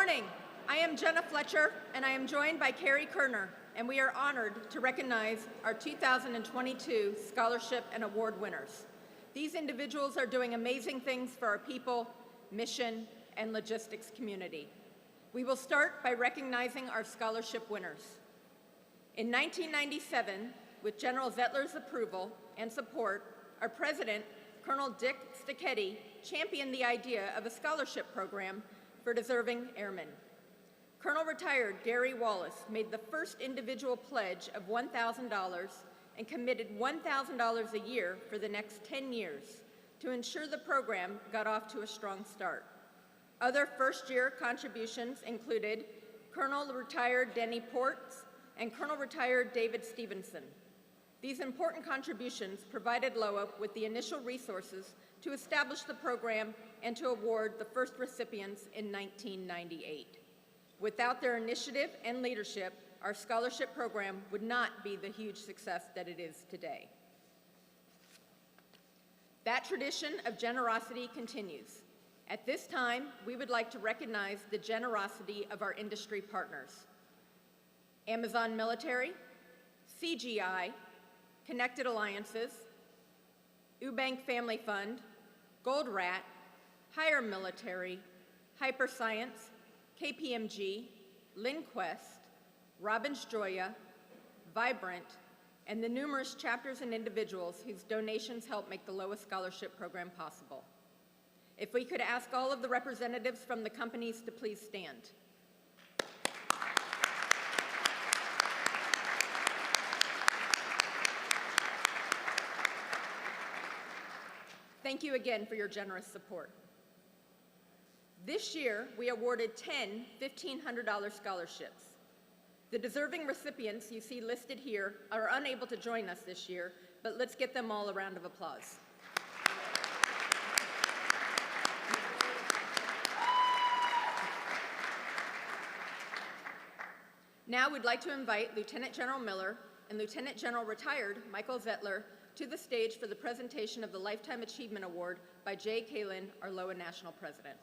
morning. I am Jenna Fletcher, and I am joined by Carrie Kerner, and we are honored to recognize our 2022 scholarship and award winners. These individuals are doing amazing things for our people, mission, and logistics community. We will start by recognizing our scholarship winners. In 1997, with General Zettler's approval and support, our president, Colonel Dick Sticchetti, championed the idea of a scholarship program for deserving airmen. Colonel retired Gary Wallace made the first individual pledge of $1,000 and committed $1,000 a year for the next 10 years to ensure the program got off to a strong start. Other first-year contributions included Colonel retired Denny Ports and Colonel retired David Stevenson. These important contributions provided LOA with the initial resources to establish the program and to award the first recipients in 1998. Without their initiative and leadership, our scholarship program would not be the huge success that it is today. That tradition of generosity continues. At this time, we would like to recognize the generosity of our industry partners. Amazon Military, CGI, Connected Alliances, Eubank Family Fund, Gold Rat, Higher Military, Hyperscience, KPMG, LinQuest, Robbins Joya, Vibrant, and the numerous chapters and individuals whose donations help make the LOA Scholarship Program possible. If we could ask all of the representatives from the companies to please stand. Thank you again for your generous support. This year, we awarded 10 $1,500 scholarships. The deserving recipients you see listed here are unable to join us this year, but let's get them all a round of applause. Now we'd like to invite Lieutenant General Miller and Lieutenant General retired Michael Zettler to the stage for the presentation of the Lifetime Achievement Award by Jay Kalin, our LOA National President.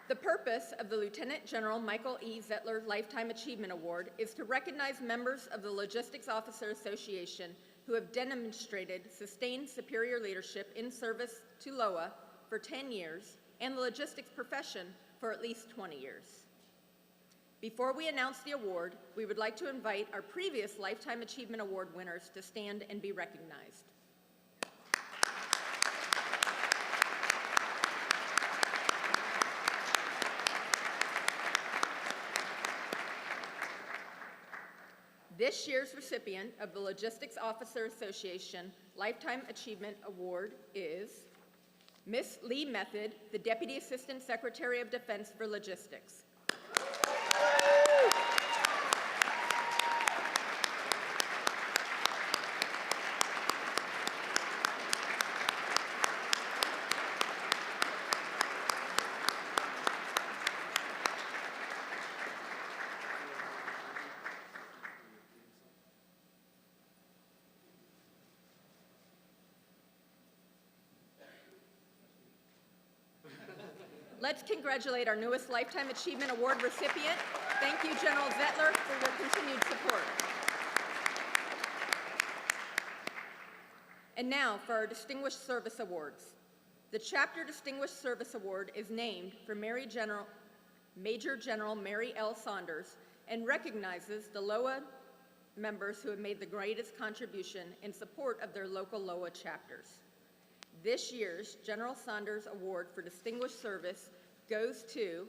The purpose of the Lieutenant General Michael E. Zettler Lifetime Achievement Award is to recognize members of the Logistics Officer Association who have demonstrated sustained superior leadership in service to LOA for 10 years and the logistics profession for at least 20 years. Before we announce the award, we would like to invite our previous Lifetime Achievement Award winners to stand and be recognized. This year's recipient of the Logistics Officer Association Lifetime Achievement Award is Miss Lee Method, the Deputy Assistant Secretary of Defense for Logistics. Let's congratulate our newest Lifetime Achievement Award recipient. Thank you, General Zettler, for your continued support. And now for our Distinguished Service Awards. The Chapter Distinguished Service Award is named for Major General Mary L. Saunders and recognizes the LOA members who have made the greatest contribution in support of their local LOA chapters. This year's General Saunders Award for Distinguished Service goes to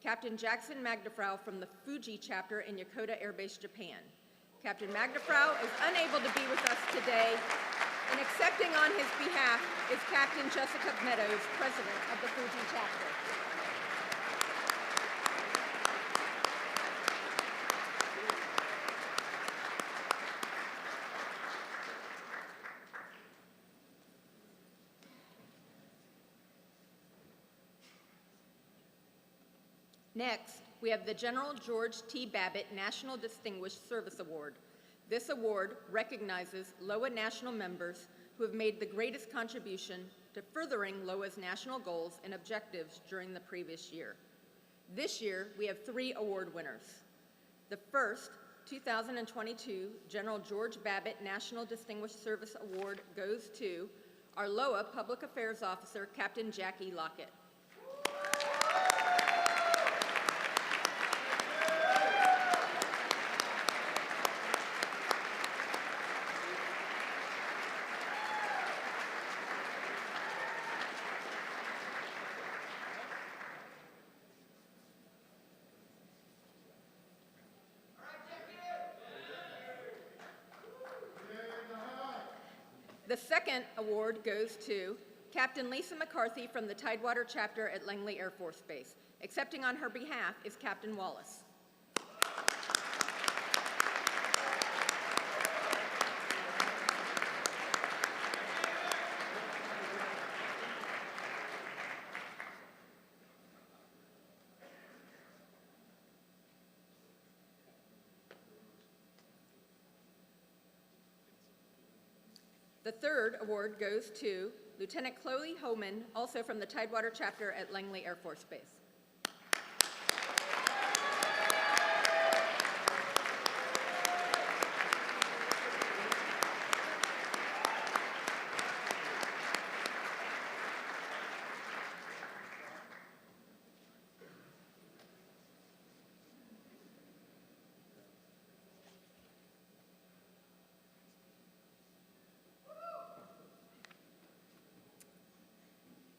Captain Jackson Magdafrau from the Fuji chapter in Yokota Air Base, Japan. Captain Magdafrau is unable to be with us today, and accepting on his behalf is Captain Jessica Meadows, President of the Fuji chapter. Next, we have the General George T. Babbitt National Distinguished Service Award. This award recognizes LOA national members who have made the greatest contribution to furthering LOA's national goals and objectives during the previous year. This year, we have 3 award winners. The first 2022 General George Babbitt National Distinguished Service Award goes to our LOA Public Affairs Officer, Captain Jackie Lockett. The second award goes to Captain Lisa McCarthy from the Tidewater chapter at Langley Air Force Base. Accepting on her behalf is Captain Wallace. The third award goes to Lieutenant Chloe Homan, also from the Tidewater chapter at Langley Air Force Base.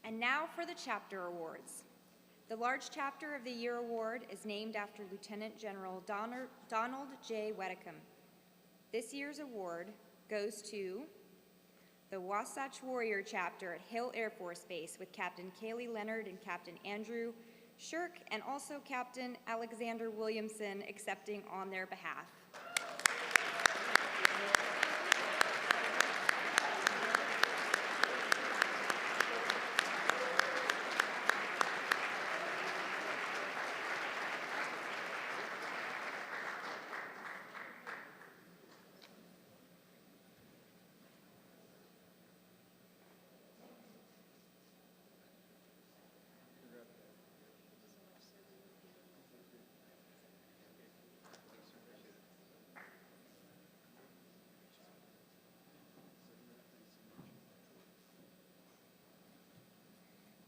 And now for the chapter awards. The Large Chapter of the Year Award is named after Lieutenant General Donald J. Weddicombe. This year's award goes to the Wasatch Warrior Chapter at Hill Air Force Base with Captain Kaylee Leonard and Captain Andrew Shirk, and also Captain Alexander Williamson accepting on their behalf.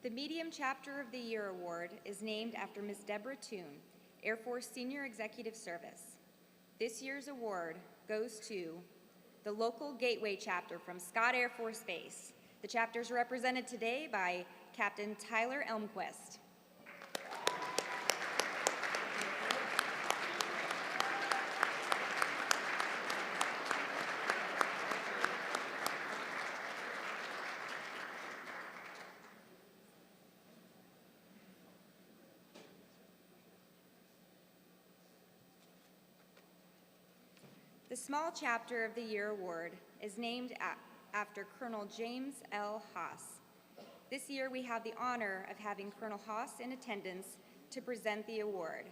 The Medium Chapter of the Year Award is named after Ms. Deborah Toon, Air Force Senior Executive Service. This year's award goes to the local Gateway Chapter from Scott Air Force Base. The chapter is represented today by Captain Tyler Elmquist. The Small Chapter of the Year Award is named after Colonel James L. Haas. This year we have the honor of having Colonel Haas in attendance to present the award.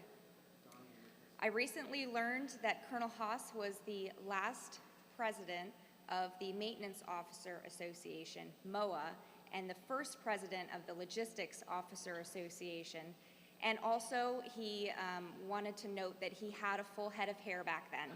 I recently learned that Colonel Haas was the last president of the Maintenance Officer Association, MOA, and the first president of the Logistics Officer Association. And also, he wanted to note that he had a full head of hair back then.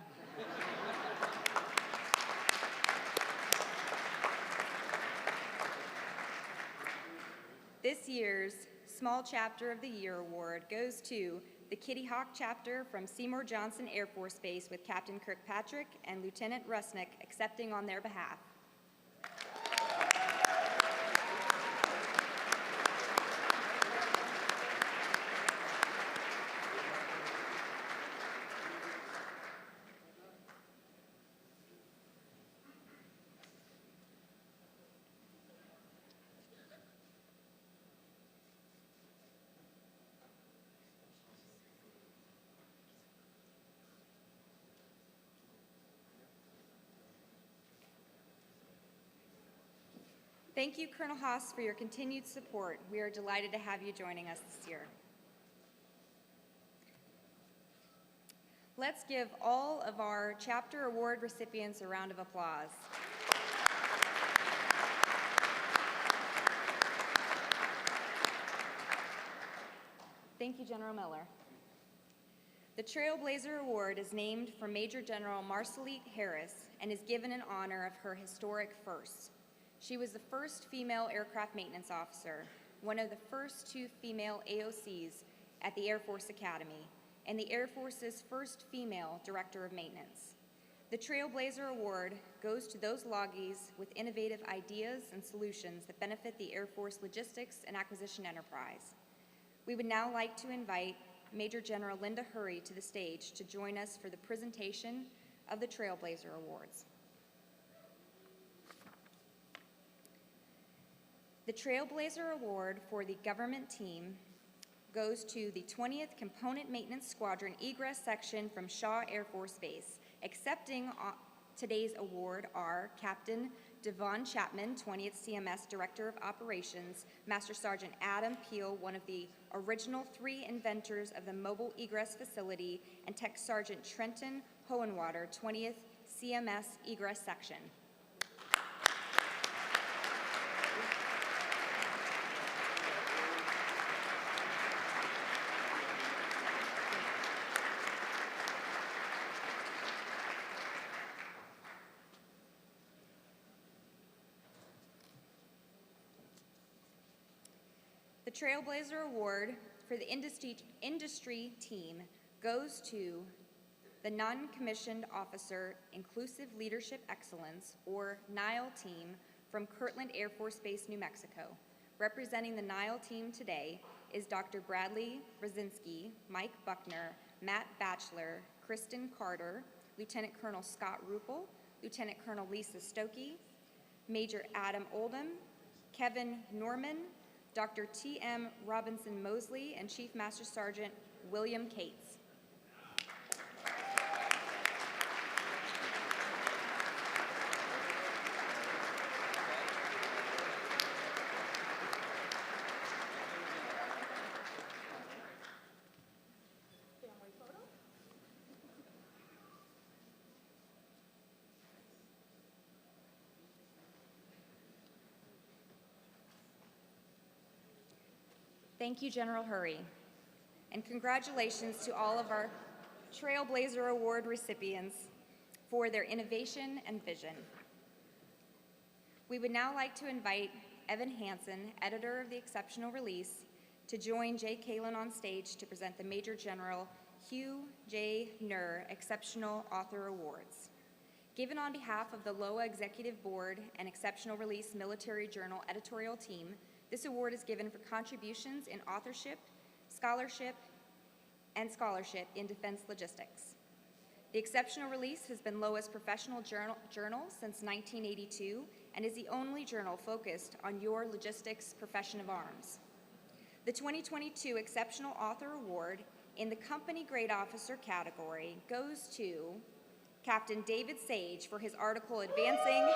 This year's Small Chapter of the Year Award goes to the Kitty Hawk Chapter from Seymour Johnson Air Force Base with Captain Kirkpatrick and Lieutenant Rusnick accepting on their behalf. Thank you, Colonel Haas, for your continued support. We are delighted to have you joining us this year. Let's give all of our chapter award recipients a round of applause. Thank you, General Miller. The Trailblazer Award is named for Major General Marcelite Harris and is given in honor of her historic firsts. She was the first female aircraft maintenance officer, one of the first 2 female AOCs at the Air Force Academy, and the Air Force's first female director of maintenance. The Trailblazer Award goes to those loggies with innovative ideas and solutions that benefit the Air Force logistics and acquisition enterprise. We would now like to invite Major General Linda Hurry to the stage to join us for the presentation of the Trailblazer Awards. The Trailblazer Award for the government team goes to the 20th Component Maintenance Squadron Egress Section from Shaw Air Force Base. Accepting today's award are Captain Devon Chapman, 20th CMS Director of Operations, Master Sergeant Adam Peel, one of the original 3 inventors of the mobile egress facility, and Tech Sergeant Trenton Hohenwater, 20th CMS Egress Section. The Trailblazer Award for the industry team goes to the Non-Commissioned Officer Inclusive Leadership Excellence, or NILE team, from Kirtland Air Force Base, New Mexico. Representing the NILE team today is Dr. Bradley Brzezinski, Mike Buckner, Matt Batchelor, Kristen Carter, Lieutenant Colonel Scott Ruppel, Lieutenant Colonel Lisa Stokey, Major Adam Oldham, Kevin Norman, Dr. T.M. Robinson Mosley, and Chief Master Sergeant William Cates. Thank you, General Hurry, and congratulations to all of our Trailblazer Award recipients for their innovation and vision. We would now like to invite Evan Hansen, editor of the Exceptional Release, to join Jay Kalin on stage to present the Major General Hugh J. Nur Exceptional Author Awards. Given on behalf of the LOA Executive Board and Exceptional Release Military Journal editorial team, this award is given for contributions in authorship, scholarship in defense logistics. The Exceptional Release has been LOA's professional journal since 1982 and is the only journal focused on your logistics profession of arms. The 2022 Exceptional Author Award in the Company Grade Officer category goes to Captain David Sage for his article advancing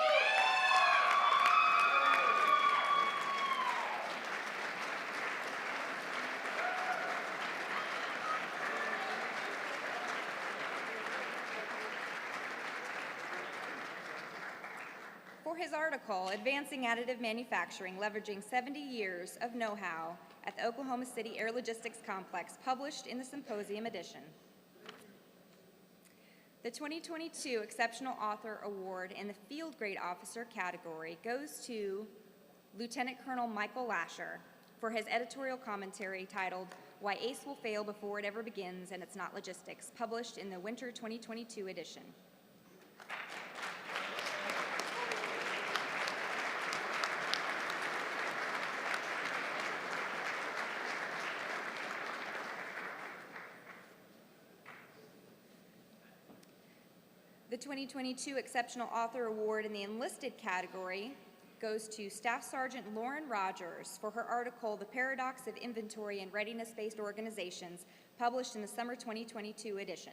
Advancing Additive Manufacturing, Leveraging 70 Years of Know-How at the Oklahoma City Air Logistics Complex, published in the Symposium edition. The 2022 Exceptional Author Award in the Field Grade Officer category goes to Lieutenant Colonel Michael Lasher for his editorial commentary titled Why Ace Will Fail Before It Ever Begins and It's Not Logistics, published in the Winter 2022 edition. The 2022 Exceptional Author Award in the Enlisted category goes to Staff Sergeant Lauren Rogers for her article, The Paradox of Inventory and Readiness-Based Organizations, published in the Summer 2022 edition.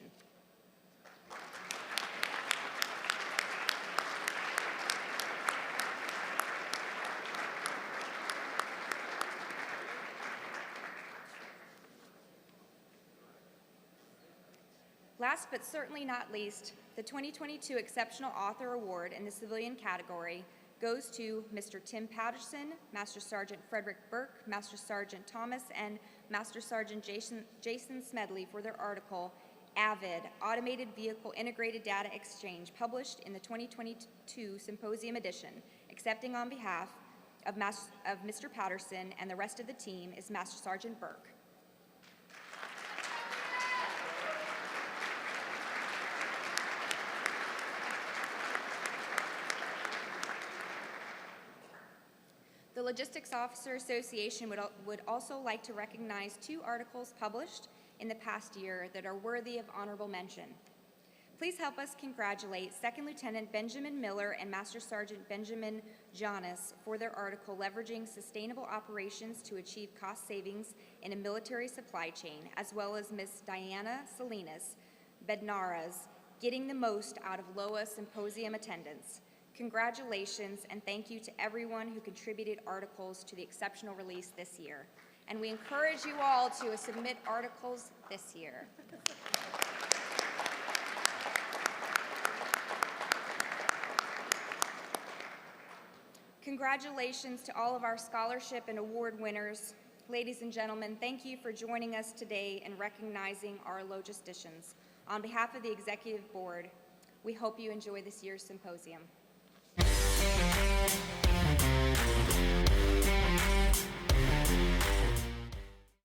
Last but certainly not least, the 2022 Exceptional Author Award in the Civilian category goes to Mr. Tim Patterson, Master Sergeant Frederick Burke, Master Sergeant Thomas, and Master Sergeant Jason Smedley for their article, AVID, Automated Vehicle Integrated Data Exchange, published in the 2022 Symposium edition. Accepting on behalf of Mr. Patterson and the rest of the team is Master Sergeant Burke. The Logistics Officer Association would also like to recognize 2 articles published in the past year that are worthy of honorable mention. Please help us congratulate Second Lieutenant Benjamin Miller and Master Sergeant Benjamin Jonas for their article, Leveraging Sustainable Operations to Achieve Cost Savings in a Military Supply Chain, as well as Ms. Diana Salinas Bednaras, Getting the Most Out of LOA Symposium Attendance. Congratulations, and thank you to everyone who contributed articles to the exceptional release this year. And we encourage you all to submit articles this year. Congratulations to all of our scholarship and award winners. Ladies and gentlemen, thank you for joining us today and recognizing our logisticians. On behalf of the Executive Board, we hope you enjoy this year's symposium.